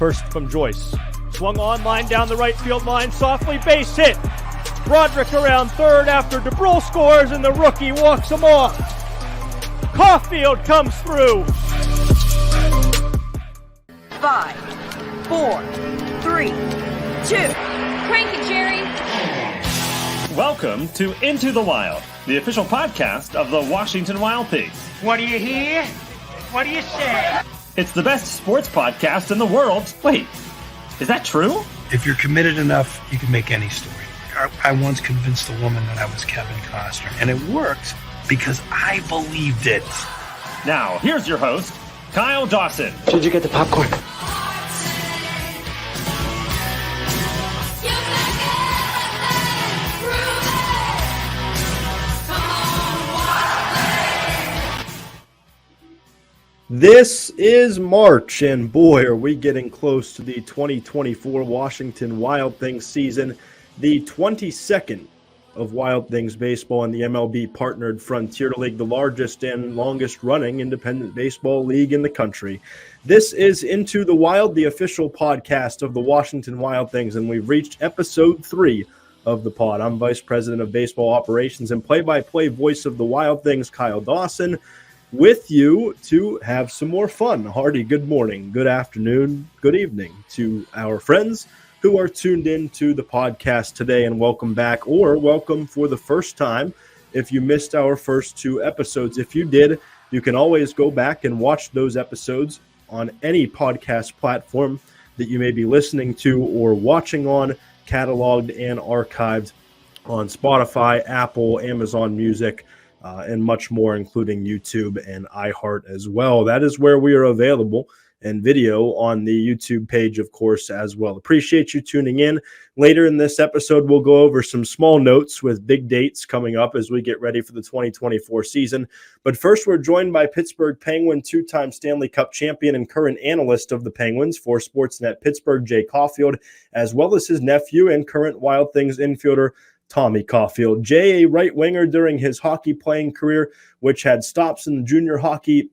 First from Joyce. Swung on, line down the right field line, softly base hit. Broderick around third after DeBrule scores, and the rookie walks him off. Caufield comes through. 5, 4, 3, 2. Crank it, Jerry. Welcome to Into the Wild, the official podcast of the Washington Wild Pigs. What do you hear? What do you say? It's the best sports podcast in the world. Wait, is that true? If you're committed enough, you can make any story. I once convinced a woman that I was Kevin Costner, and it worked because I believed it. Now, here's your host, Kyle Dawson. Did you get the popcorn? This is March, and boy, are we getting close to the 2024 Washington Wild Things season, the 22nd of Wild Things baseball in the MLB-partnered Frontier League, the largest and longest-running independent baseball league in the country. This is Into the Wild, the official podcast of the Washington Wild Things, and we've reached episode 3 of the pod. I'm Vice President of Baseball Operations and play-by-play voice of the Wild Things, Kyle Dawson, with you to have some more fun. Hardy, good morning, good afternoon, good evening to our friends who are tuned in to the podcast today, and welcome back, or welcome for the first time if you missed our first 2 episodes. If you did, you can always go back and watch those episodes on any podcast platform that you may be listening to or watching on, cataloged and archived on Spotify, Apple, Amazon Music, and much more, including YouTube and iHeart as well. That is where we are available, and video on the YouTube page, of course, as well. Appreciate you tuning in. Later in this episode, we'll go over some small notes with big dates coming up as we get ready for the 2024 season. But first, we're joined by Pittsburgh Penguin, 2-time Stanley Cup champion and current analyst of the Penguins for Sportsnet Pittsburgh, Jay Caufield, as well as his nephew and current Wild Things infielder, Tommy Caufield. Jay, a right winger during his hockey playing career, which had stops in the junior hockey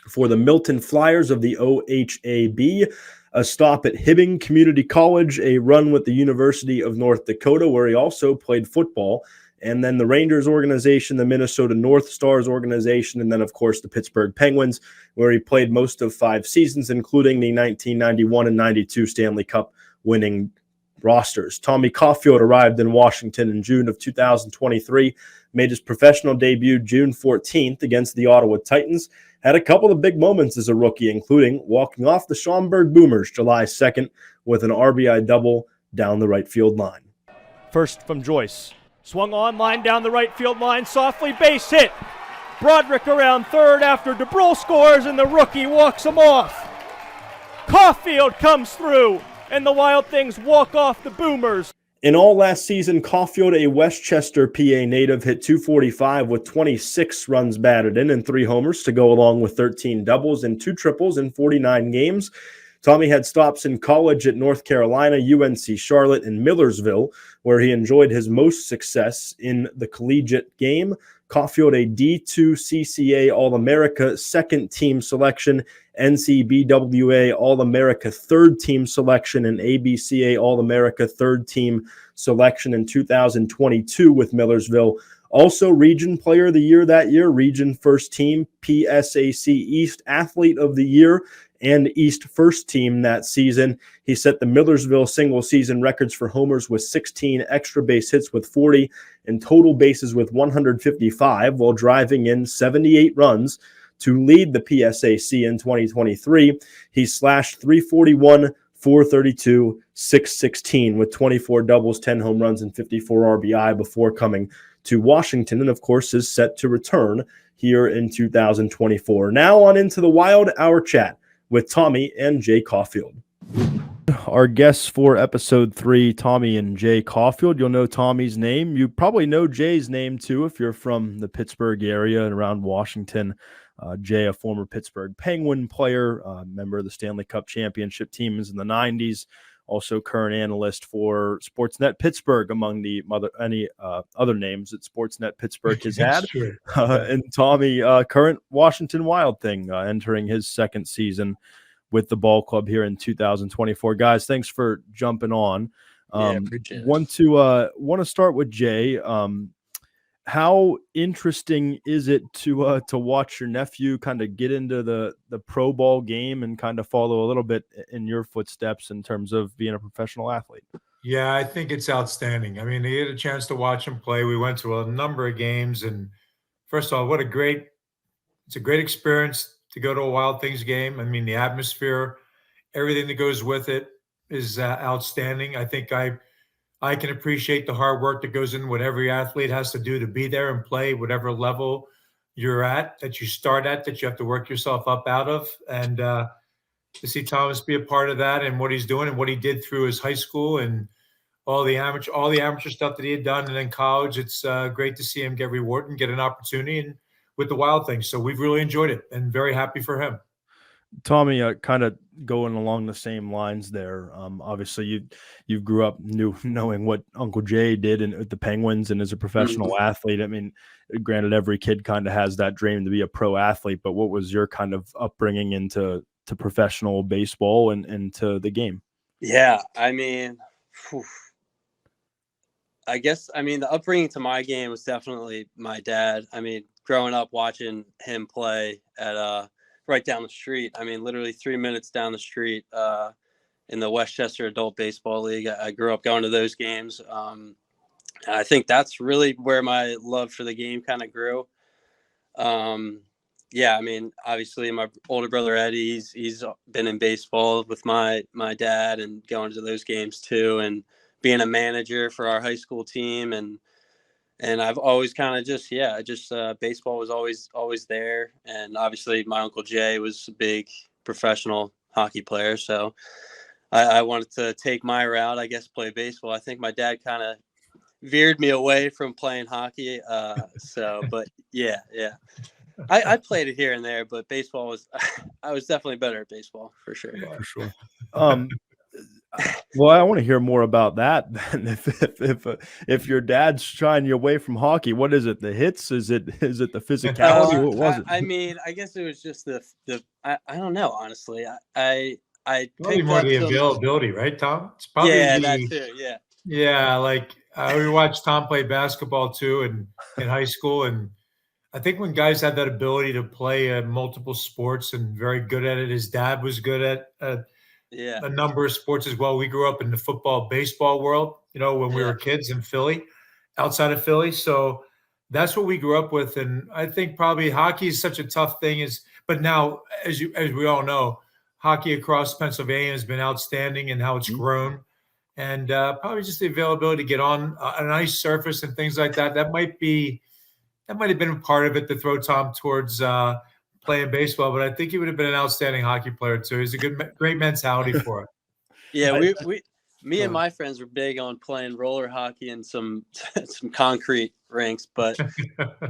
for the Milton Flyers of the OHAB, a stop at Hibbing Community College, a run with the University of North Dakota, where he also played football, and then the Rangers organization, the Minnesota North Stars organization, and then, of course, the Pittsburgh Penguins, where he played most of 5 seasons, including the 1991 and 92 Stanley Cup winning rosters. Tommy Caufield arrived in Washington in June of 2023, made his professional debut June 14th against the Ottawa Titans, had a couple of big moments as a rookie, including walking off the Schaumburg Boomers July 2nd with an RBI double down the right field line. First from Joyce. Swung on, line down the right field line, softly base hit. Broderick around third after DeBrule scores, and the rookie walks him off. Caufield comes through, and the Wild Things walk off the Boomers. In all last season, Caufield, a Westchester, PA native, hit .245 with 26 runs batted in and 3 homers to go along with 13 doubles and 2 triples in 49 games. Tommy had stops in college at North Carolina, UNC Charlotte, and Millersville, where he enjoyed his most success in the collegiate game. Caufield, a D2 CCA All-America second-team selection, NCBWA All-America third-team selection, and ABCA All-America third-team selection in 2022 with Millersville. Also, Region Player of the Year that year, Region First Team, PSAC East Athlete of the Year, and East First Team that season. He set the Millersville single-season records for homers with 16, extra base hits with 40, and total bases with 155, while driving in 78 runs to lead the PSAC in 2023. He slashed .341, .432, .616 with 24 doubles, 10 home runs, and 54 RBI before coming to Washington, and of course is set to return here in 2024. Now on Into the Wild, our chat with Tommy and Jay Caufield. Our guests for episode 3, Tommy and Jay Caufield. You'll know Tommy's name. You probably know Jay's name too if you're from the Pittsburgh area and around Washington. Jay, a former Pittsburgh Penguin player, member of the Stanley Cup championship teams in the 90s, also current analyst for Sportsnet Pittsburgh, among the other names that Sportsnet Pittsburgh has had. And Tommy, current Washington Wild Thing, entering his second season with the ball club here in 2024. Guys, thanks for jumping on. Appreciate it. Want to start with Jay. How interesting is it to watch your nephew kind of get into the pro ball game and kind of follow a little bit in your footsteps in terms of being a professional athlete? Yeah, I think it's outstanding. I mean, they had a chance to watch him play. We went to a number of games, and first of all, it's a great experience to go to a Wild Things game. I mean, the atmosphere, everything that goes with it is outstanding. I think I can appreciate the hard work that goes in what every athlete has to do to be there and play whatever level you're at, that you start at, that you have to work yourself up out of. And to see Thomas be a part of that and what he's doing and what he did through his high school and all the amateur stuff that he had done, and then college, it's great to see him get rewarded and get an opportunity and with the Wild Things. So we've really enjoyed it and very happy for him. Tommy, kind of going along the same lines there. Obviously, you grew up knowing what Uncle Jay did with the Penguins and as a professional athlete. I mean, granted, every kid kind of has that dream to be a pro athlete, but what was your kind of upbringing into professional baseball and into the game? Yeah, I mean, I guess the upbringing to my game was definitely my dad. I mean, growing up watching him play at right down the street. I mean, literally 3 minutes down the street in the Westchester Adult Baseball League. I grew up going to those games. I think that's really where my love for the game kind of grew. Yeah, I mean, obviously my older brother Eddie, he's been in baseball with my dad and going to those games too, and being a manager for our high school team, and I've always kind of just baseball was always there, and obviously my Uncle Jay was a big professional hockey player, so I wanted to take my route, I guess, play baseball. I think my dad kind of veered me away from playing hockey, but yeah. I played it here and there, but baseball I was definitely better at baseball for sure. Yeah. For sure. Well, I want to hear more about that. Then, if your dad's shying you away from hockey, what is it? The hits? Is it the physicality? What was it? I mean, I guess it was just the I don't know, honestly. I Probably more the availability, right, Tom? It's probably that too. Yeah. Yeah, like we watched Tom play basketball too in high school, and I think when guys had that ability to play multiple sports and very good at it, his dad was good at a number of sports as well. We grew up in the football, baseball world, when we were kids in Philly, outside of Philly. So that's what we grew up with. And I think probably hockey is such a tough thing. But now, as we all know, hockey across Pennsylvania has been outstanding and how it's grown. And probably just the availability to get on an ice surface and things like that. That might have been a part of it to throw Tom towards playing baseball, but I think he would have been an outstanding hockey player too. He's a great mentality for it. Yeah, me and my friends were big on playing roller hockey and some concrete rinks, but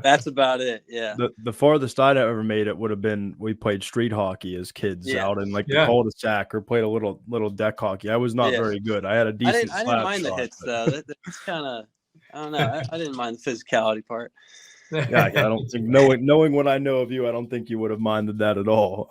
that's about it. Yeah. The farthest I'd ever made it would have been we played street hockey as kids out in the cul-de-sac, or played a little deck hockey. I was not very good. I had a decent. I didn't mind the hits though. That's kind of, I don't know. I didn't mind the physicality part. Yeah, I don't think knowing what I know of you, I don't think you would have minded that at all.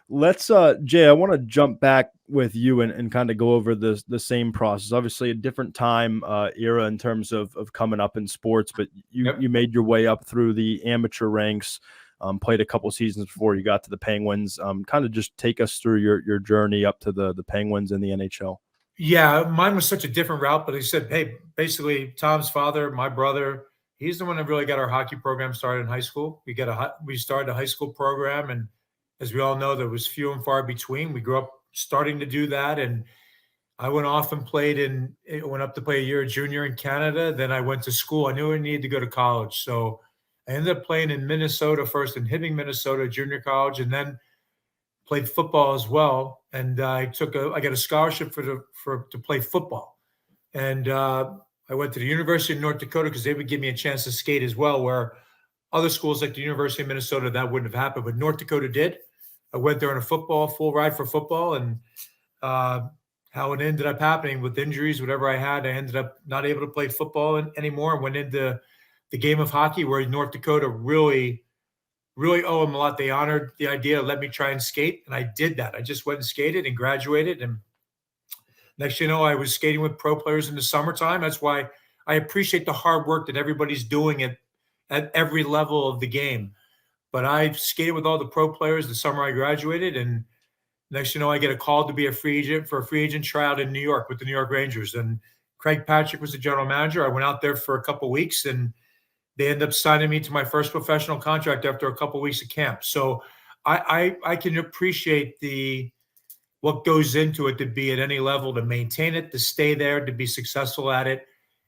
Let's Jay, I want to jump back with you and kind of go over the same process. Obviously a different time era in terms of coming up in sports, but you made your way up through the amateur ranks, played a couple seasons before you got to the Penguins. Kind of just take us through your journey up to the Penguins and the NHL. Yeah, mine was such a different route, but he said, hey, basically Tom's father, my brother, he's the one that really got our hockey program started in high school. We started a high school program, and as we all know, there was few and far between. We grew up starting to do that, and I went off and went up to play a year junior in Canada. Then I went to school. I knew I needed to go to college, so I ended up playing in Minnesota first, in Hibbing, Minnesota, junior college, and then played football as well. And I got a scholarship to play football, and I went to the University of North Dakota because they would give me a chance to skate as well, where other schools like the University of Minnesota, that wouldn't have happened, but North Dakota did. I went there on a full ride for football, and how it ended up happening with injuries, whatever I had, I ended up not able to play football anymore and went into the game of hockey, where North Dakota really really owe them a lot. They honored the idea, let me try and skate, and I did that. I just went and skated and graduated, and next thing you know, I was skating with pro players in the summertime. That's why I appreciate the hard work that everybody's doing at every level of the game. But I skated with all the pro players the summer I graduated, and next thing you know, I get a call to be a free agent for a free agent tryout in New York with the New York Rangers. And Craig Patrick was the general manager. I went out there for a couple of weeks, and they ended up signing me to my first professional contract after a couple of weeks of camp. So I can appreciate what goes into it to be at any level, to maintain it, to stay there, to be successful at it.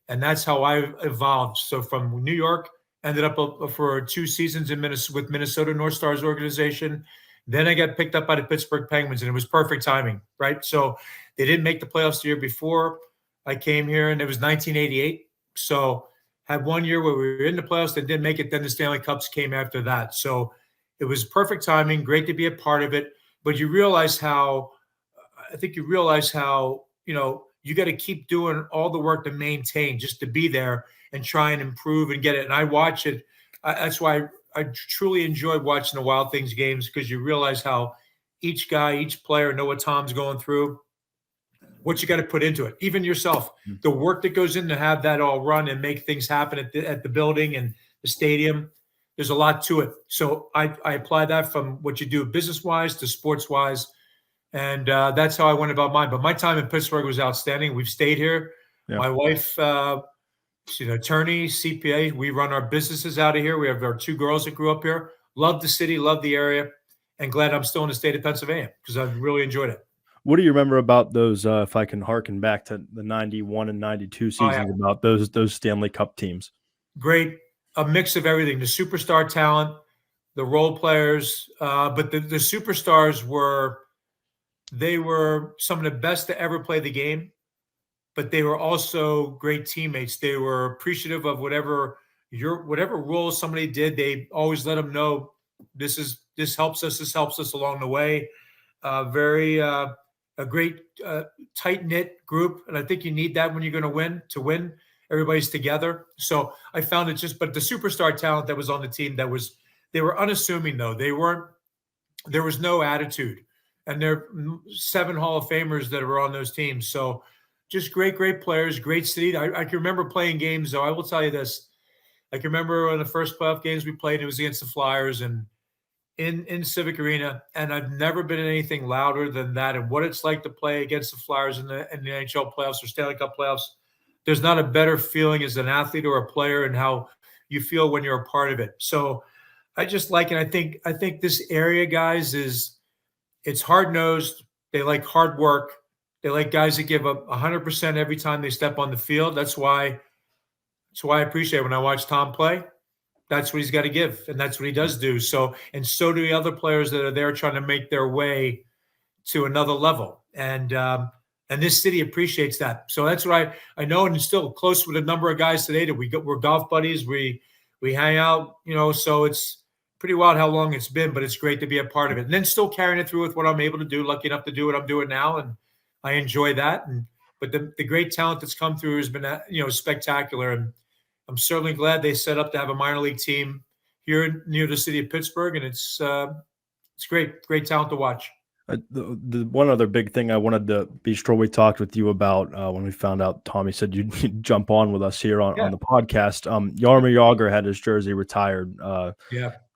And that's how I evolved. So from New York, ended up for 2 seasons with Minnesota North Stars organization. Then I got picked up by the Pittsburgh Penguins, and it was perfect timing, right? So they didn't make the playoffs the year before I came here, and it was 1988. So had 1 year where we were in the playoffs, they didn't make it. Then the Stanley Cups came after that. So it was perfect timing, great to be a part of it. But you realize how, you got to keep doing all the work to maintain, just to be there and try and improve and get it. And I watch it. That's why I truly enjoy watching the Wild Things games, because you realize how each guy, each player know what Tom's going through, what you got to put into it. Even yourself, the work that goes in to have that all run and make things happen at the building and the stadium. There's a lot to it. So I apply that from what you do business-wise to sports-wise. And that's how I went about mine. But my time in Pittsburgh was outstanding. We've stayed here. Yeah. My wife, she's an attorney, CPA. We run our businesses out of here. We have our 2 girls that grew up here. Love the city, love the area, and glad I'm still in the state of Pennsylvania because I've really enjoyed it. What do you remember about those, if I can harken back to the 91 and 92 seasons, about those Stanley Cup teams? Great. A mix of everything. The superstar talent, the role players, but the superstars were some of the best to ever play the game, but they were also great teammates. They were appreciative of whatever role somebody did. They always let them know this helps us along the way. A great tight-knit group, and I think you need that when you're going to win. Everybody's together. So I found it but the superstar talent that was on the team, they were unassuming though. There was no attitude. And there are 7 Hall of Famers that were on those teams. So just great players, great city. I can remember playing games, though. I will tell you this. I can remember one of the first playoff games we played, it was against the Flyers and in Civic Arena. And I've never been in anything louder than that. And what it's like to play against the Flyers in the NHL playoffs or Stanley Cup playoffs, there's not a better feeling as an athlete or a player and how you feel when you're a part of it. So I just like it. I think this area, guys, it's hard-nosed. They like hard work. They like guys that give up 100% every time they step on the field. That's why I appreciate it when I watch Tom play. That's what he's got to give, and that's what he does do. So do the other players that are there trying to make their way to another level. And this city appreciates that. So that's what I know, and still close with a number of guys today that we're golf buddies. We hang out, so it's pretty wild how long it's been, but it's great to be a part of it. And then still carrying it through with what I'm able to do, lucky enough to do what I'm doing now. And I enjoy that. But the great talent that's come through has been, spectacular. And I'm certainly glad they set up to have a minor league team here near the city of Pittsburgh. And it's great talent to watch. The one other big thing I wanted to be sure we talked with you about when we found out Tommy said you'd jump on with us here on the podcast. Jaromir Jagr had his jersey retired a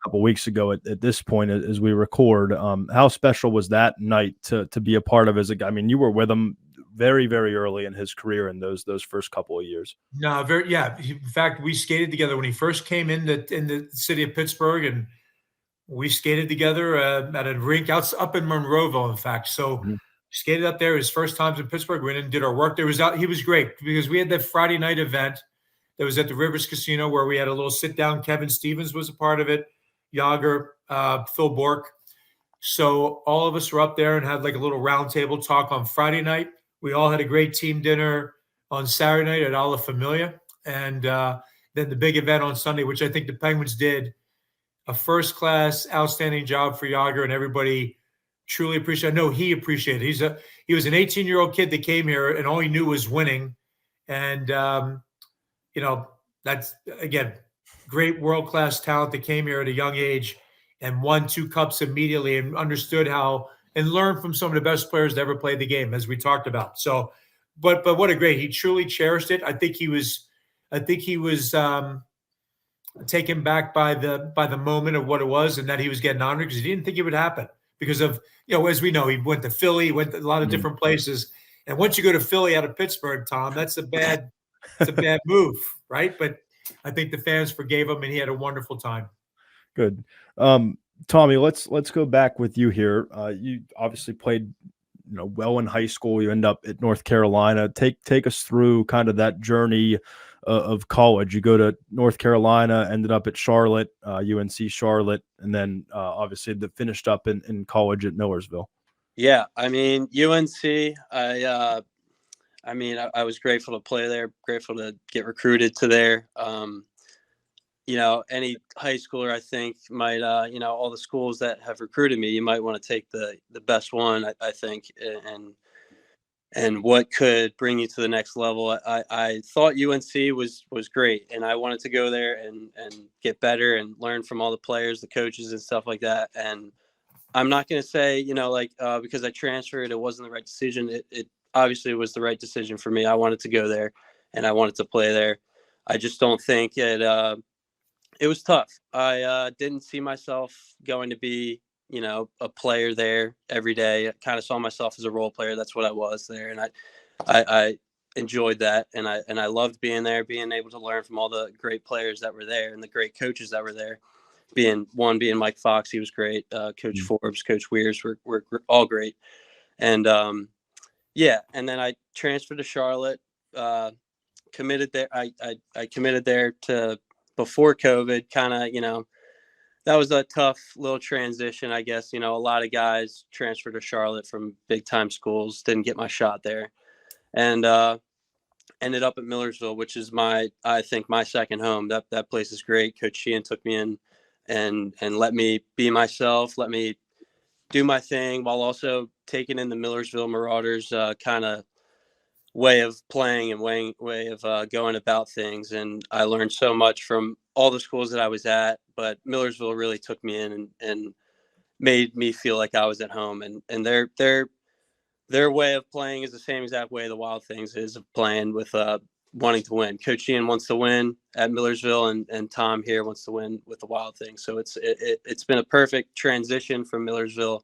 couple weeks ago at this point as we record. How special was that night to be a part of as a guy? I mean, you were with him very, very early in his career in those first couple of years. No, in fact, we skated together when he first came in the city of Pittsburgh, and we skated together at a rink up in Monroeville, in fact. So skated up there his first times in Pittsburgh. We went and did our work. He was great because we had that Friday night event that was at the Rivers Casino where we had a little sit down. Kevin Stevens was a part of it, Jagr, Phil Bork. So all of us were up there and had like a little round table talk on Friday night. We all had a great team dinner on Saturday night at Alla Familia. And then the big event on Sunday, which I think the Penguins did a first-class, outstanding job for Jagr, and everybody truly appreciated. I know he appreciated it. He was an 18-year-old kid that came here, and all he knew was winning. And that's again great world-class talent that came here at a young age, and won 2 cups immediately and understood how and learned from some of the best players to ever play the game, as we talked about. So, but what a great, he truly cherished it. I think he was taken back by the moment of what it was and that he was getting honored because he didn't think it would happen because of, as we know, he went to Philly, went to a lot of different places. And once you go to Philly out of Pittsburgh, Tom, that's a bad move, right? But I think the fans forgave him and he had a wonderful time. Good. Tommy, let's go back with you here. You obviously played, well in high school. You end up at North Carolina. Take us through kind of that journey of college. You go to North Carolina, ended up at Charlotte, UNC Charlotte, and then obviously finished up in college at Millersville. Yeah, I mean UNC. I was grateful to play there. Grateful to get recruited to there. Any high schooler, I think, might, all the schools that have recruited me, you might want to take the best one, I think, and what could bring you to the next level. I thought UNC was great, and I wanted to go there and get better and learn from all the players, the coaches, and stuff like that. And I'm not going to say, because I transferred, it wasn't the right decision. It obviously was the right decision for me. I wanted to go there, and I wanted to play there. I just don't think it was tough. I didn't see myself going to be, a player there every day. I kind of saw myself as a role player. That's what I was there. And I enjoyed that. And I loved being there, being able to learn from all the great players that were there and the great coaches that were there. Being Mike Fox, he was great. Coach Forbes, Coach Weirs were all great. And and then I transferred to Charlotte, committed there. I committed there to before COVID, kind of, that was a tough little transition, I guess. A lot of guys transferred to Charlotte from big time schools, didn't get my shot there, and ended up at Millersville, which is I think my second home. That place is great. Coach Sheehan took me in and let me be myself, let me do my thing while also taking in the Millersville Marauders kind of way of playing and way of going about things. And I learned so much from all the schools that I was at, but Millersville really took me in and made me feel like I was at home. And their way of playing is the same exact way the Wild Things is of playing, with wanting to win. Coach Sheehan wants to win at Millersville, and Tom here wants to win with the Wild Things. So it's been a perfect transition from Millersville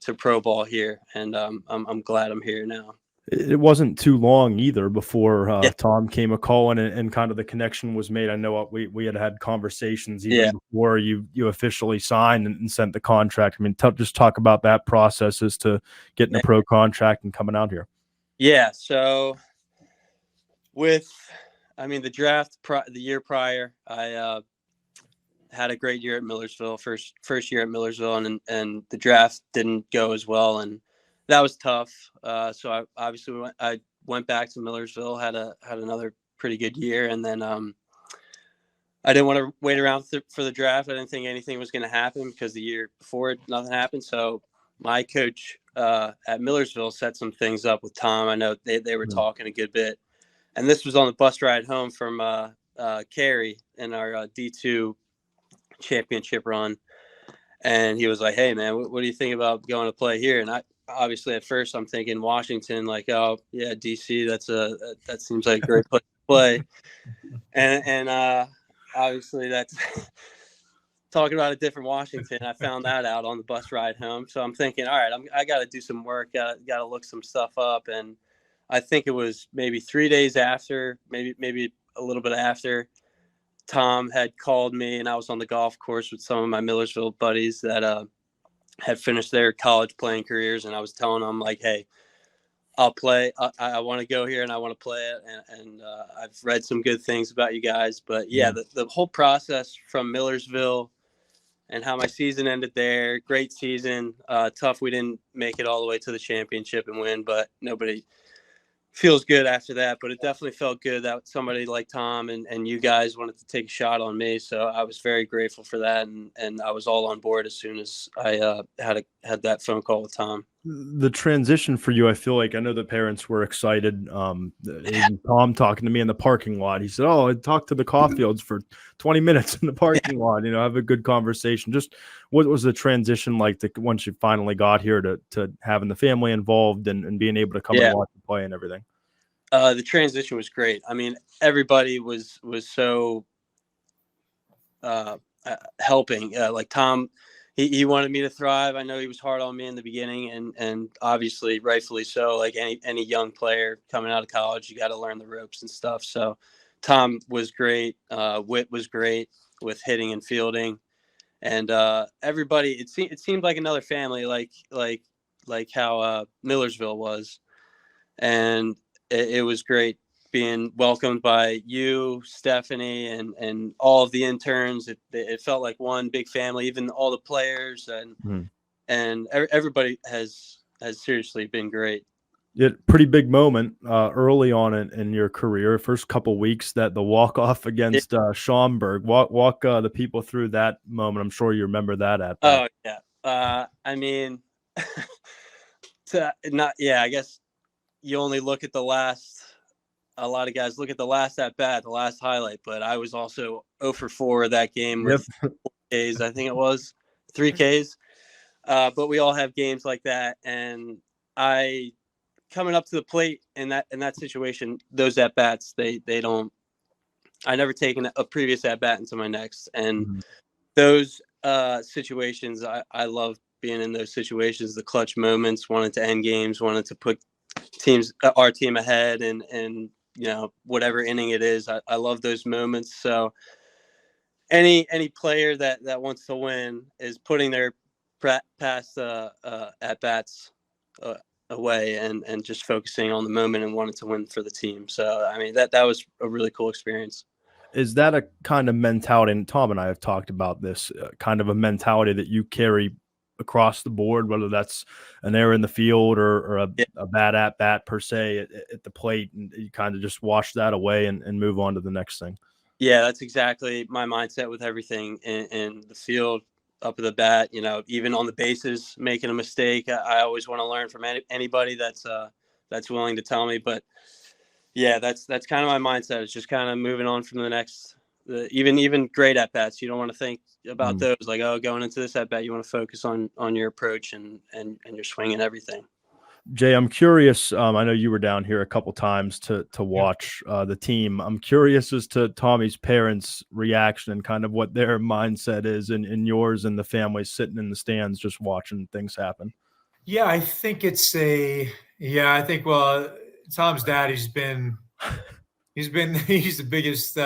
to pro ball here, and I'm glad I'm here now. It wasn't too long either before Tom came a call and kind of the connection was made. I know we had conversations even before you officially signed and sent the contract. I mean, just talk about that process as to getting a pro contract and coming out here. Yeah. So the draft, the year prior, I had a great year at Millersville, first year at Millersville, and the draft didn't go as well. And that was tough. So I went back to Millersville, had another pretty good year, and then I didn't want to wait around for the draft. I didn't think anything was going to happen because the year before nothing happened. So my coach at Millersville set some things up with Tom. I know they were talking a good bit, and this was on the bus ride home from Cary in our D2 championship run. And he was like, "Hey man, what do you think about going to play here?" And obviously at first I'm thinking Washington, like, oh yeah, DC, that seems like a great place to play. And obviously that's talking about a different Washington. I found that out on the bus ride home. So I'm thinking, all right, I got to do some work, got to look some stuff up. And I think it was maybe 3 days after, maybe a little bit after, Tom had called me, and I was on the golf course with some of my Millersville buddies that had finished their college playing careers, and I was telling them, like, hey, I'll play. I want to go here and I want to play it. And I've read some good things about you guys. But the whole process from Millersville and how my season ended there, great season. Tough. We didn't make it all the way to the championship and win, but nobody feels good after that. But it definitely felt good that somebody like Tom and you guys wanted to take a shot on me. So I was very grateful for that. And I was all on board as soon as I had that phone call with Tom. The transition for you, I feel like I know the parents were excited. Even Tom talking to me in the parking lot, he said, "Oh, I talked to the Caufields for 20 minutes in the parking lot. Have a good conversation." Just what was the transition like once you finally got here to having the family involved and being able to come and Yeah. watch the play and everything? The transition was great. I mean, everybody was so helping. Like Tom, he wanted me to thrive. I know he was hard on me in the beginning, and obviously rightfully so. Like any young player coming out of college, you got to learn the ropes and stuff. So Tom was great. Whit was great with hitting and fielding, and everybody. It seemed like another family, like how Millersville was, and it was great being welcomed by you, Stephanie, and all of the interns. It felt like one big family, even all the players, and everybody has seriously been great. Pretty big moment early on in your career, first couple weeks, that the walk off against Schaumburg. Walk the people through that moment. I'm sure you remember that at bat. Oh yeah, I mean, I guess you only look at the last. A lot of guys look at the last at bat, the last highlight, but I was also 0 for 4 that game Yep. with 4 Ks. I think it was 3 Ks. But we all have games like that, and I coming up to the plate in that situation, those at bats, they don't. I never taken a previous at bat into my next, and those situations, I love being in those situations, the clutch moments, wanted to end games, wanted to put our team ahead, and whatever inning it is, I love those moments. So any player that wants to win is putting their past at bats away and just focusing on the moment and wanting to win for the team. So I mean that was a really cool experience. Is that a kind of mentality, and Tom and I have talked about this, kind of a mentality that you carry across the board, whether that's an error in the field or a bad at bat per se at the plate, and you kind of just wash that away and move on to the next thing? Yeah, that's exactly my mindset with everything in the field, up at the bat. Even on the bases, making a mistake, I always want to learn from anybody that's willing to tell me. But yeah, that's kind of my mindset. It's just kind of moving on from the next. Even great at bats, you don't want to think about those. Like, oh, going into this at bat, you want to focus on your approach and your swing and everything. Jay, I'm curious. I know you were down here a couple times to watch the team. I'm curious as to Tommy's parents' reaction and kind of what their mindset is, and yours and the family sitting in the stands just watching things happen. Yeah, I think well, Tom's dad, he's the biggest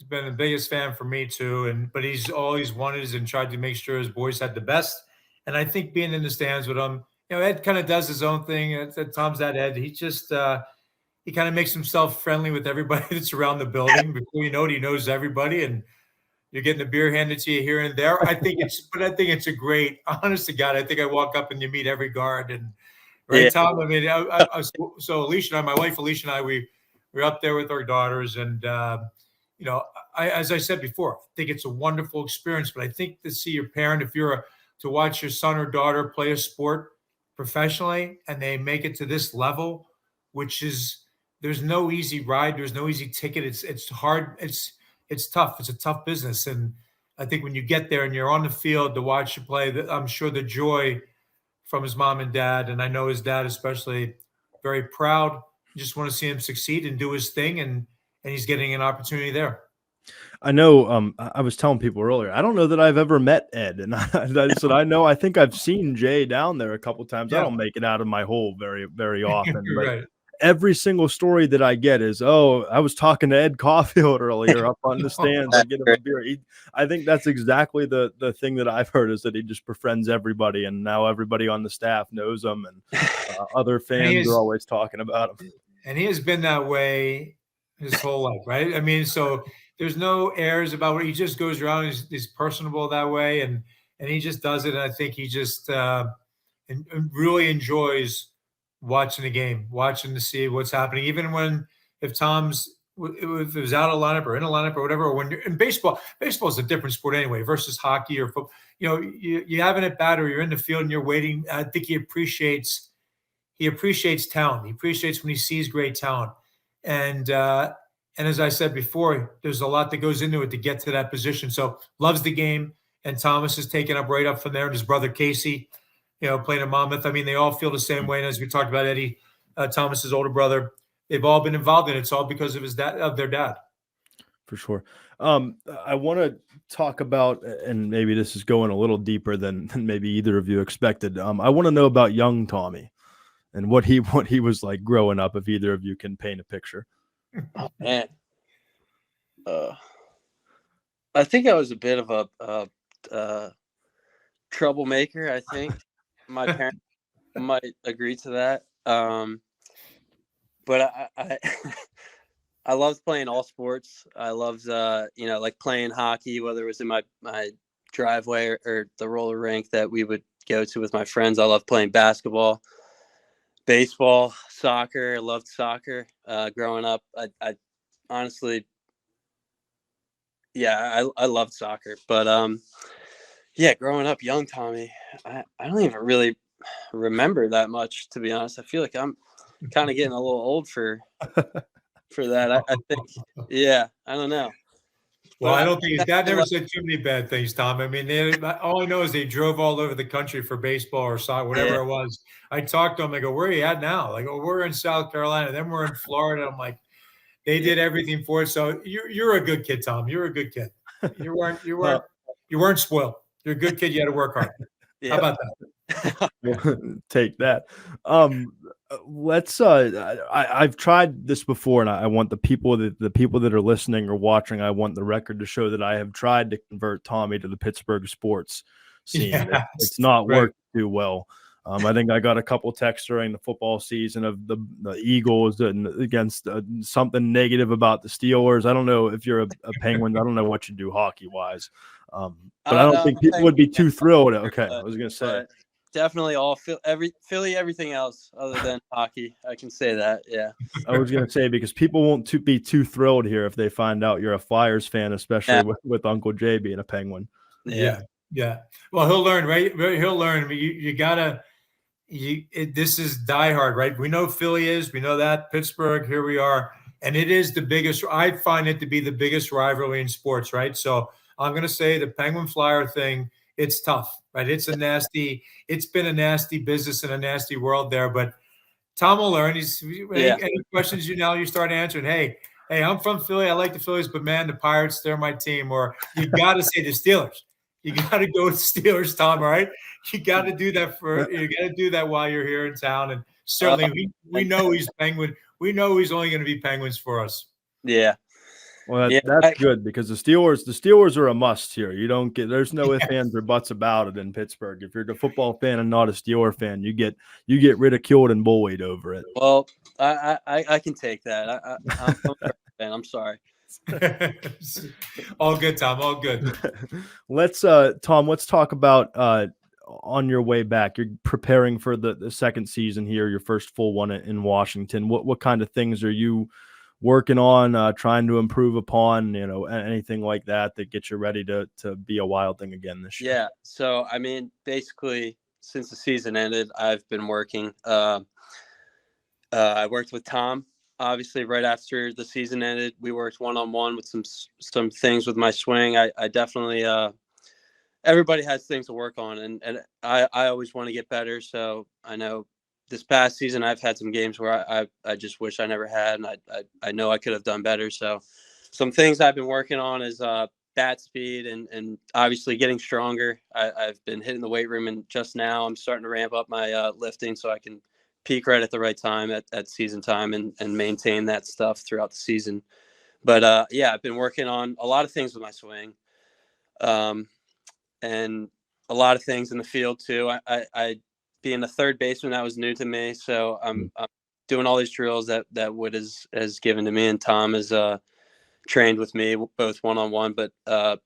he's been the biggest fan for me too, but he's always wanted and tried to make sure his boys had the best. And I think being in the stands with him, Ed kind of does his own thing. Tom's dad, Ed, he just he kind of makes himself friendly with everybody that's around the building. Before you know it, he knows everybody, and you're getting a beer handed to you here and there. I think it's a great, honest to God, I think I walk up and you meet every guard, and right, Yeah. Tom? I mean, so Alicia and I, my wife Alicia and I, we're up there with our daughters, and as I said before, I think it's a wonderful experience. But I think to see your parent, to watch your son or daughter play a sport professionally and they make it to this level, which is, there's no easy ride, there's no easy ticket. It's hard. It's tough. It's a tough business. And I think when you get there and you're on the field to watch you play, I'm sure the joy from his mom and dad, and I know his dad especially, very proud. You just want to see him succeed and do his thing, and he's getting an opportunity there. I know. I was telling people earlier, I don't know that I've ever met Ed, and I said I think I've seen Jay down there a couple times. Yeah. I don't make it out of my hole very, very often, but Right. every single story that I get is, "Oh, I was talking to Ed Caufield earlier up on the stands. I get him a beer." I think that's exactly the thing that I've heard, is that he just befriends everybody, and now everybody on the staff knows him, and other fans are always talking about him. And he has been that way his whole life, right? I mean, so there's no airs about what he just goes around. He's personable that way, and he just does it. And I think he just and really enjoys watching the game, watching to see what's happening. Even if Tom's if it was out of lineup or in a lineup or whatever. Or when you're in baseball is a different sport anyway versus hockey or football. You have an at bat or you're in the field and you're waiting. I think he appreciates talent. He appreciates when he sees great talent. And as I said before, there's a lot that goes into it to get to that position. So loves the game. And Thomas is taken up right up from there. And his brother Casey, playing at Monmouth. I mean, they all feel the same way. And as we talked about, Eddie, Thomas's older brother, they've all been involved in it. It's all because of their dad. For sure. I want to talk about, and maybe this is going a little deeper than maybe either of you expected. I want to know about young Tommy and what he was like growing up. If either of you can paint a picture. Oh, man. I think I was a bit of a troublemaker. I think my parents might agree to that. But I loved playing all sports. I loved, like playing hockey, whether it was in my driveway or the roller rink that we would go to with my friends. I loved playing basketball, baseball, soccer. I loved soccer growing up. I honestly, I loved soccer. But, growing up, young Tommy, I don't even really remember that much, to be honest. I feel like I'm kind of getting a little old for that. I think, I don't know. Well, I don't think his dad never said too many bad things, Tom. I mean, all I know is they drove all over the country for baseball or soccer, whatever it was. I talked to him. I go, "Where are you at now?" Like, "Oh, we're in South Carolina. Then we're in Florida." I'm like, they did everything for us. So you're a good kid, Tom. You're a good kid. You weren't spoiled. You're a good kid. You had to work hard. How about that? Take that. Let's I've tried this before, and I want the people that are listening or watching, I want the record to show that I have tried to convert Tommy to the Pittsburgh sports scene. Yes, it's not right. worked too well. I think I got a couple texts during the football season of the Eagles and against something negative about the Steelers. I don't know if you're a Penguin. I don't know what you do hockey wise, but I don't think people would be too thrilled. Okay, I was going to say. Definitely all Philly, everything else other than hockey. I can say that. Yeah. I was going to say, because people won't be too thrilled here if they find out you're a Flyers fan, especially with Uncle Jay being a Penguin. Yeah. Well, he'll learn, right? He'll learn. I mean, this is diehard, right? We know Philly is. We know that. Pittsburgh, here we are. And it is the biggest. I find it to be the biggest rivalry in sports, right? So I'm going to say the Penguin Flyer thing, it's tough, right? It's been a nasty business and a nasty world there, but Tom will learn. Any questions you start answering. Hey, I'm from Philly. I like the Phillies, but man, the Pirates, they're my team. Or you got to say the Steelers. You got to go with Steelers, Tom, all right? You got to do that while you're here in town. And certainly we know he's Penguin. We know he's only going to be Penguins for us. Yeah. Well, that's good, because the Steelers are a must here. There's no ifs, ands, or buts about it in Pittsburgh. If you're a football fan and not a Steeler fan, you get ridiculed and bullied over it. Well, I can take that. I'm a fan. I'm sorry. All good, Tom. All good. Tom, let's talk about on your way back. You're preparing for the second season here, your first full one in Washington. What kind of things are you working on, trying to improve upon, anything like that gets you ready to be a Wild Thing again this year? Yeah. So, I mean, basically, since the season ended, I've been working. I worked with Tom, obviously, right after the season ended. We worked one-on-one with some things with my swing. I definitely everybody has things to work on, and I always want to get better. So I know this past season I've had some games where I just wish I never had, and I know I could have done better. So some things I've been working on is bat speed and obviously getting stronger. I've been hitting the weight room, and just now I'm starting to ramp up my lifting so I can peak right at the right time at season time and maintain that stuff throughout the season. But I've been working on a lot of things with my swing, and a lot of things in the field too. I being a third baseman, that was new to me. So I'm doing all these drills that Wood has given to me, and Tom has trained with me both one-on-one, but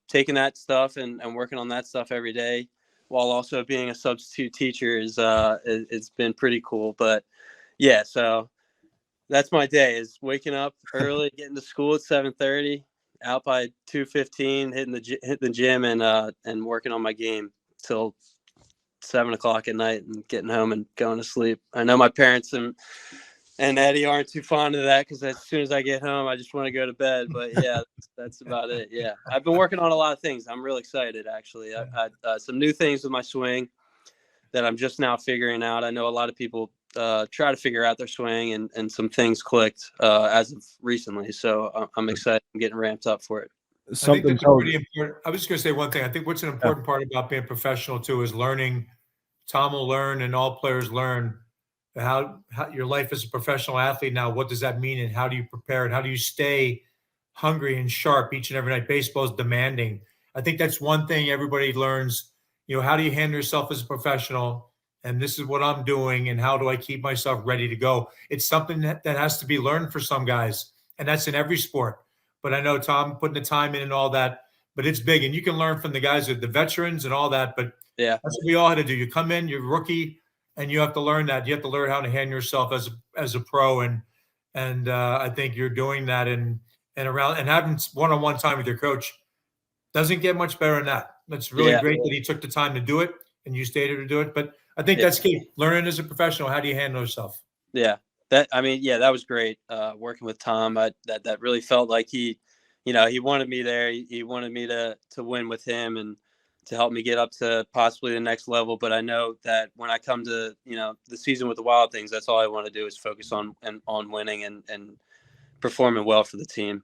taking that stuff and working on that stuff every day while also being a substitute teacher it's been pretty cool. But yeah, so That's my day, is waking up early, getting to school at 7:30, out by 2:15, hitting the gym and working on my game till 7 o'clock at night and getting home and going to sleep. I know my parents and Eddie aren't too fond of that because as soon as I get home, I just want to go to bed. But yeah, that's about it. Yeah, I've been working on a lot of things. I'm really excited, actually. I've had some new things with my swing that I'm just now figuring out. I know a lot of people try to figure out their swing, and some things clicked as of recently. So I'm excited. I'm getting ramped up for it. I think that's pretty important. I was just going to say one thing. I think what's an important part about being professional too is learning. Tom will learn, and all players learn how your life as a professional athlete now. What does that mean, and how do you prepare, and how do you stay hungry and sharp each and every night? Baseball is demanding. I think that's one thing everybody learns. How do you handle yourself as a professional? And this is what I'm doing, and how do I keep myself ready to go? It's something that has to be learned for some guys, and that's in every sport. But I know Tom putting the time in and all that, but it's big. And you can learn from the guys, the veterans and all that. But yeah, that's what we all had to do. You come in, you're a rookie, and you have to learn that. You have to learn how to handle yourself as a pro. And I think you're doing that and around and having one-on-one time with your coach doesn't get much better than that. That's really great that he took the time to do it and you stayed here to do it. But I think that's key. Learning as a professional, how do you handle yourself? Yeah. That was great. Working with Tom, that really felt like he wanted me there. He wanted me to win with him and to help me get up to possibly the next level. But I know that when I come to, the season with the Wild Things, that's all I want to do is focus on winning and performing well for the team.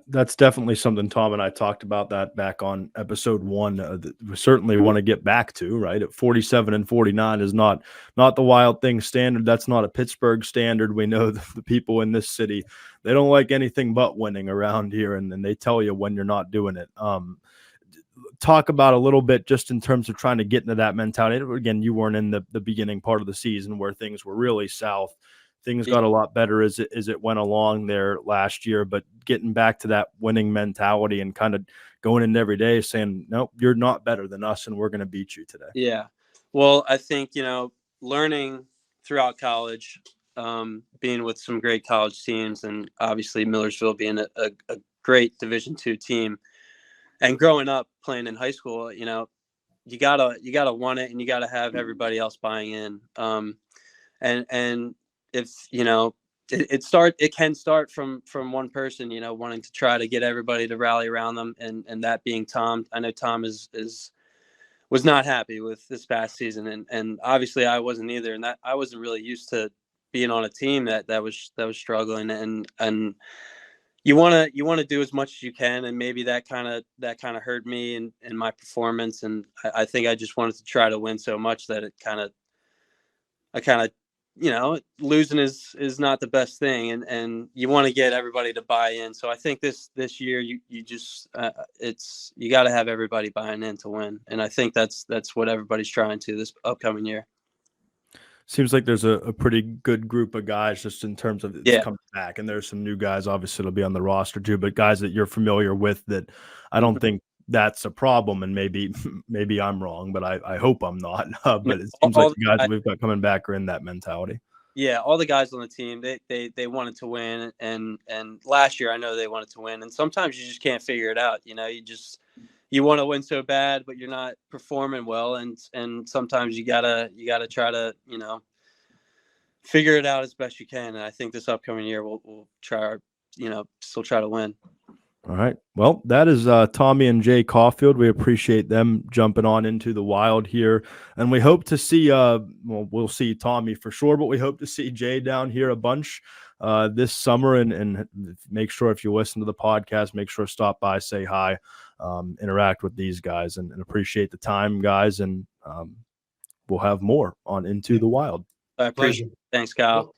That's definitely something Tom and I talked about that back on episode 1 that we certainly want to get back to, right? At 47 and 49 is not the Wild Things standard. That's not a Pittsburgh standard. We know the people in this city, they don't like anything but winning around here, and they tell you when you're not doing it. Talk about a little bit just in terms of trying to get into that mentality. Again, you weren't in the beginning part of the season where things were really south. Things got a lot better as it went along there last year, but getting back to that winning mentality and kind of going in every day saying, nope, you're not better than us and we're going to beat you today. Yeah. Well, I think, learning throughout college, being with some great college teams and obviously Millersville being a great Division II team and growing up playing in high school, you gotta want it and you gotta have everybody else buying in. And if it can start from one person, wanting to try to get everybody to rally around them, and that being Tom. I know Tom was not happy with this past season, and obviously I wasn't either, and that I wasn't really used to being on a team that was struggling, and you want to do as much as you can, and maybe that kind of hurt me in my performance, and I think I just wanted to try to win so much that I kind of losing is not the best thing, and you want to get everybody to buy in. So I think this year you just you got to have everybody buying in to win, and I think that's what everybody's trying to this upcoming year. Seems like there's a pretty good group of guys just in terms of coming back, and there's some new guys obviously that'll be on the roster too, but guys that you're familiar with that I don't think that's a problem, and maybe I'm wrong, but I hope I'm not. But it seems like the guys we've got coming back are in that mentality. Yeah, all the guys on the team, they wanted to win, and last year I know they wanted to win, and sometimes you just can't figure it out. You want to win so bad, but you're not performing well, and sometimes you gotta try to figure it out as best you can. And I think this upcoming year we'll try still try to win. All right. Well, that is Tommy and Jay Caufield. We appreciate them jumping on into the Wild here. And we hope to see, we'll see Tommy for sure, but we hope to see Jay down here a bunch this summer. And make sure if you listen to the podcast, make sure to stop by, say hi, interact with these guys, and appreciate the time, guys. And we'll have more on Into the Wild. I appreciate it. Thanks, Kyle.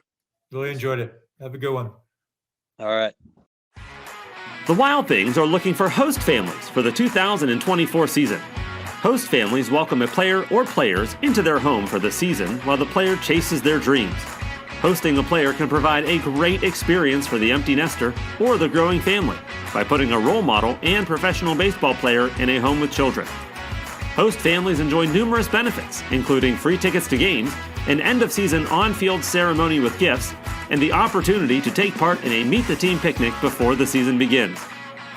Really enjoyed it. Have a good one. All right. The Wild Things are looking for host families for the 2024 season. Host families welcome a player or players into their home for the season while the player chases their dreams. Hosting a player can provide a great experience for the empty nester or the growing family by putting a role model and professional baseball player in a home with children. Host families enjoy numerous benefits, including free tickets to games, an end-of-season on-field ceremony with gifts, and the opportunity to take part in a Meet the Team picnic before the season begins.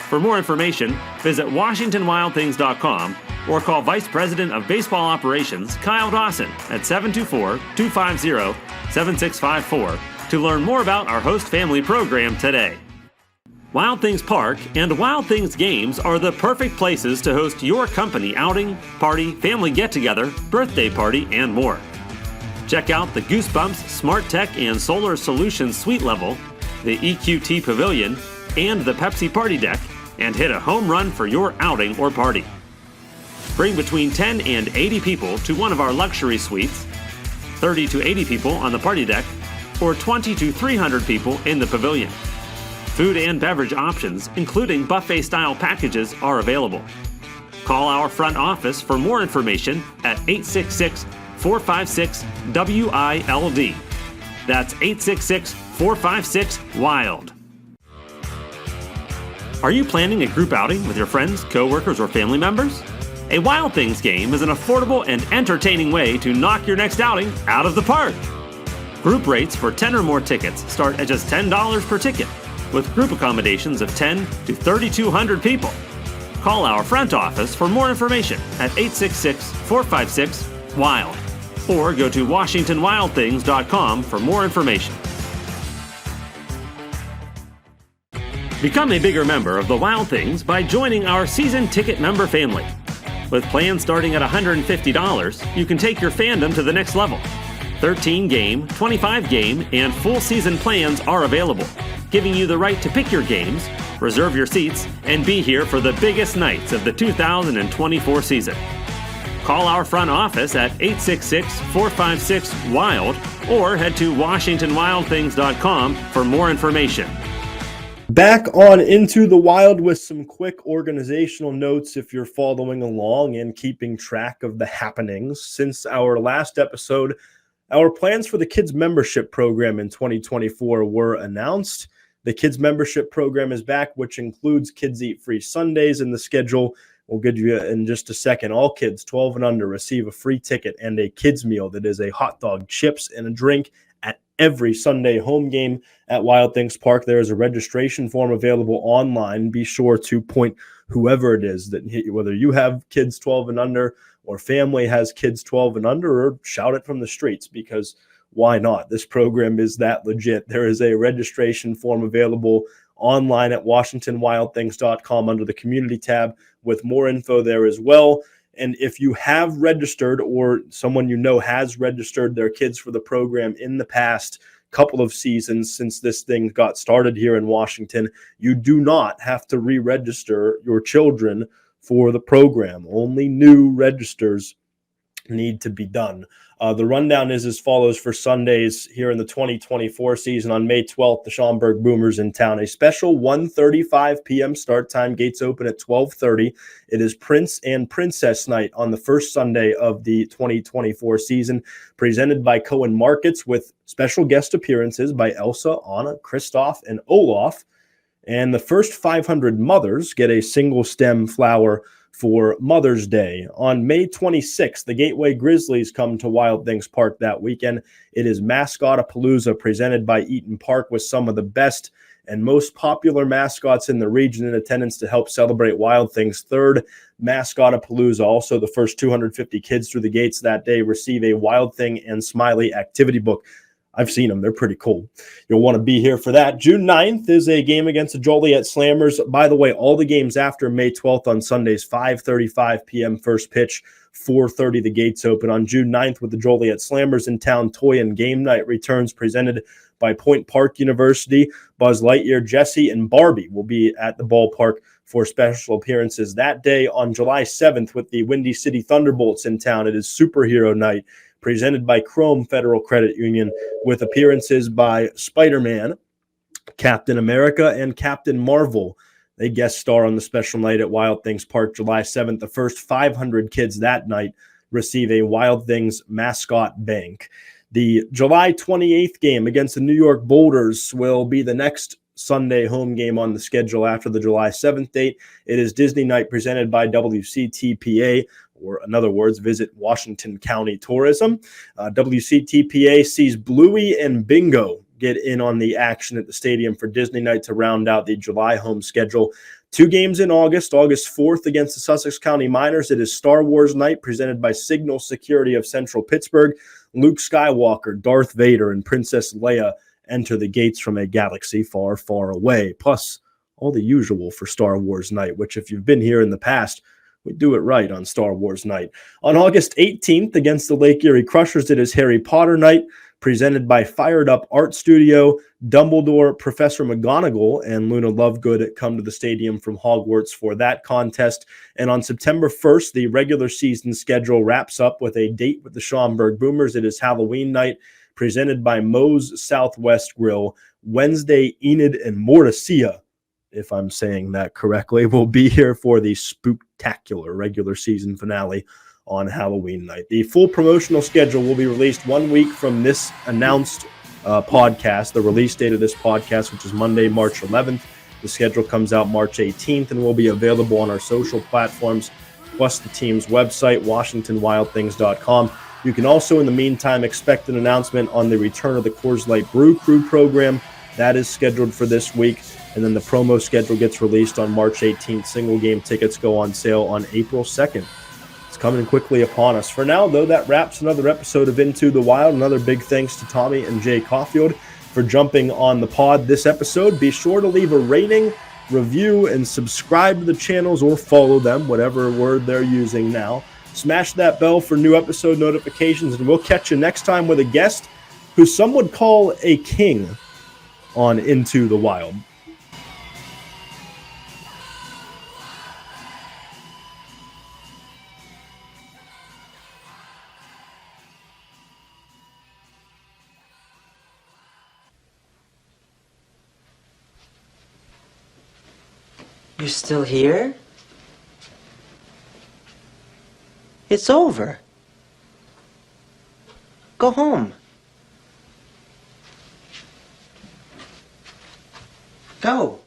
For more information, visit WashingtonWildThings.com or call Vice President of Baseball Operations Kyle Dawson at 724-250-7654 to learn more about our host family program today. Wild Things Park and Wild Things Games are the perfect places to host your company outing, party, family get-together, birthday party, and more. Check out the Goosebumps Smart Tech and Solar Solutions Suite Level, the EQT Pavilion, and the Pepsi Party Deck, and hit a home run for your outing or party. Bring between 10 and 80 people to one of our luxury suites, 30 to 80 people on the party deck, or 20 to 300 people in the pavilion. Food and beverage options, including buffet-style packages, are available. Call our front office for more information at 866-456-WILD. That's 866-456-WILD. Are you planning a group outing with your friends, coworkers, or family members? A Wild Things game is an affordable and entertaining way to knock your next outing out of the park. Group rates for 10 or more tickets start at just $10 per ticket, with group accommodations of 10 to 3,200 people. Call our front office for more information at 866-456-WILD or go to WashingtonWildThings.com for more information. Become a bigger member of the Wild Things by joining our season ticket member family. With plans starting at $150, you can take your fandom to the next level. 13-game, 25-game, and full season plans are available, giving you the right to pick your games, reserve your seats, and be here for the biggest nights of the 2024 season. Call our front office at 866-456-WILD or head to WashingtonWildThings.com for more information. Back on Into the Wild with some quick organizational notes if you're following along and keeping track of the happenings. Since our last episode, our plans for the Kids Membership Program in 2024 were announced. The Kids Membership Program is back, which includes Kids Eat Free Sundays in the schedule. We'll give you in just a second. All kids 12 and under receive a free ticket and a kids meal that is a hot dog, chips, and a drink at every Sunday home game at Wild Things Park. There is a registration form available online. Be sure to point whoever it is, that whether you have kids 12 and under or family has kids 12 and under, or shout it from the streets, because why not? This program is that legit. There is a registration form available online at WashingtonWildThings.com under the community tab with more info there as well. And if you have registered or someone you know has registered their kids for the program in the past couple of seasons since this thing got started here in Washington, you do not have to re-register your children for the program. Only new registers need to be done. The rundown is as follows for Sundays here in the 2024 season. On May 12th, the Schaumburg Boomers in town. A special 1:35 p.m. start time. Gates open at 12:30. It is Prince and Princess Night on the first Sunday of the 2024 season, presented by Cohen Markets with special guest appearances by Elsa, Anna, Christoph, and Olaf. And the first 500 mothers get a single stem flower for Mother's Day. On May 26th, the Gateway Grizzlies come to Wild Things Park that weekend. It is Mascotapalooza presented by Eaton Park with some of the best and most popular mascots in the region in attendance to help celebrate Wild Things' third Mascotapalooza. Also, the first 250 kids through the gates that day receive a Wild Thing and Smiley activity book. I've seen them. They're pretty cool. You'll want to be here for that. June 9th is a game against the Joliet Slammers. By the way, all the games after May 12th on Sundays, 5:35 p.m. first pitch, 4:30 the gates open. On June 9th with the Joliet Slammers in town, Toy and Game Night returns presented by Point Park University. Buzz Lightyear, Jesse, and Barbie will be at the ballpark for special appearances that day. On July 7th with the Windy City Thunderbolts in town, it is Superhero Night, presented by Chrome Federal Credit Union, with appearances by Spider-Man, Captain America, and Captain Marvel. They guest star on the special night at Wild Things Park July 7th. The first 500 kids that night receive a Wild Things mascot bank. The July 28th game against the New York Boulders will be the next Sunday home game on the schedule after the July 7th date. It is Disney Night presented by WCTPA, or in other words, visit Washington County Tourism. WCTPA sees Bluey and Bingo get in on the action at the stadium for Disney night to round out the July home schedule. 2 games in August 4th against the Sussex County Miners. It is Star Wars night presented by Signal Security of Central Pittsburgh. Luke Skywalker, Darth Vader, and Princess Leia enter the gates from a galaxy far, far away. Plus, all the usual for Star Wars night, which if you've been here in the past, we do it right on Star Wars night. On August 18th against the Lake Erie Crushers, it is Harry Potter night presented by Fired Up Art Studio. Dumbledore, Professor McGonagall, and Luna Lovegood come to the stadium from Hogwarts for that contest. And on September 1st, the regular season schedule wraps up with a date with the Schaumburg Boomers. It is Halloween night presented by Moe's Southwest Grill. Wednesday, Enid and Morticia, if I'm saying that correctly, will be here for the spooktacular regular season finale on Halloween night. The full promotional schedule will be released 1 week from this announced podcast, the release date of this podcast, which is Monday, March 11th. The schedule comes out March 18th and will be available on our social platforms, plus the team's website, WashingtonWildThings.com. You can also, in the meantime, expect an announcement on the return of the Coors Light Brew Crew program. That is scheduled for this week. And then the promo schedule gets released on March 18th. Single game tickets go on sale on April 2nd. It's coming quickly upon us. For now, though, that wraps another episode of Into the Wild. Another big thanks to Tommy and Jay Caufield for jumping on the pod this episode. Be sure to leave a rating, review, and subscribe to the channels or follow them, whatever word they're using now. Smash that bell for new episode notifications, and we'll catch you next time with a guest who some would call a king on Into the Wild. You're still here? It's over. Go home. Go.